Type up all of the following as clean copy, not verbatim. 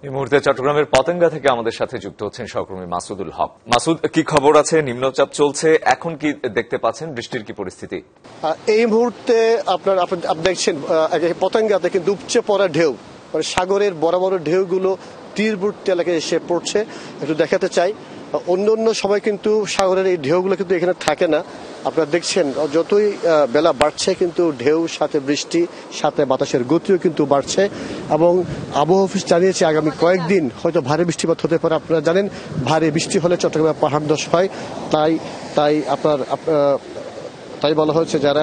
এই মুহূর্তে চট্টগ্রামের পতেঙ্গা থেকে আমাদের সাথে যুক্ত হচ্ছেন সহকর্মী মাসুদুল হক। মাসুদ, কি খবর আছে? নিম্নচাপ চলছে, এখন কি দেখতে পাচ্ছেন? বৃষ্টির কি পরিস্থিতি? এই মুহূর্তে আপনার দেখছেন পতেঙ্গাতে কিন্তু উপচে পড়া ঢেউ, মানে সাগরের বড় বড় ঢেউগুলো তীরবর্তী এলাকায় এসে পড়ছে। একটু দেখাতে চাই, অন্য অন্য সময় কিন্তু সাগরের এই ঢেউগুলো কিন্তু এখানে থাকে না। আপনারা দেখছেন যতই বেলা বাড়ছে কিন্তু ঢেউ সাথে বৃষ্টি সাথে বাতাসের গতিও কিন্তু বাড়ছে এবং আবহাওয়া অফিস জানিয়েছে আগামী কয়েকদিন হয়তো ভারী বৃষ্টিপাত হতে পারে। আপনারা জানেন ভারী বৃষ্টি হলে চট্টগ্রামে পাহাড় ধস হয়, তাই বলা হয়েছে যারা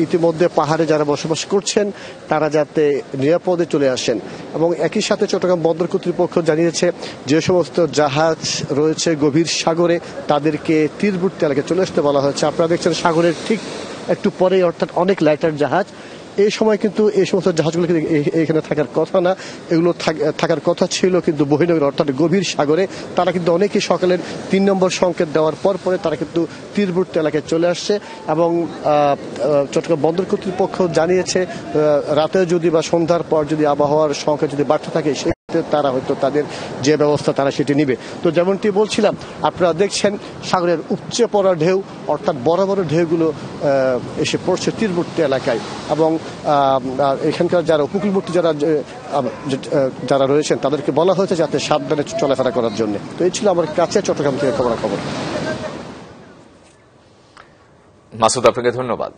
ইতিমধ্যে পাহাড়ে যারা বসবাস করছেন তারা যাতে নিরাপদে চলে আসেন। এবং একই সাথে চট্টগ্রাম বন্দর কর্তৃপক্ষ জানিয়েছে যে সমস্ত জাহাজ রয়েছে গভীর সাগরে তাদেরকে তীরবর্তী এলাকায় চলে আসতে বলা হয়েছে। আপনারা দেখছেন সাগরের ঠিক একটু পরেই, অর্থাৎ অনেক লাইটার জাহাজ। এই সময় কিন্তু এই সমস্ত জাহাজগুলো এখানে থাকার কথা না, এগুলো থাকার কথা ছিল কিন্তু বহির্নগরে অর্থাৎ গভীর সাগরে। তারা কিন্তু অনেকেই সকালের 3 নম্বর সংকেত দেওয়ার পরে তারা কিন্তু তীরবর্তী এলাকায় চলে আসছে। এবং চট্টগ্রাম বন্দর কর্তৃপক্ষ জানিয়েছে রাতে যদি বা সন্ধ্যার পর যদি আবহাওয়ার সংখ্যা যদি বাড়তে থাকে সেক্ষেত্রে তারা হয়তো তাদের যে ব্যবস্থা তারা সেটি নিবে। তো যেমনটি বলছিলাম, আপনারা দেখছেন সাগরের উপচে পড়া ঢেউ, অর্থাৎ বড় বড় ঢেউগুলো এসে পড়ছে তীরবর্তী এলাকায়। এবং এখানকার যারা উপকূলবর্তী যারা রয়েছেন তাদেরকে বলা হয়েছে যাতে সাবধানে চলাফেরা করার জন্য। তো এই ছিল আমার কাছে চট্টগ্রাম থেকে খবর। মাসুদ, আপনাকে ধন্যবাদ।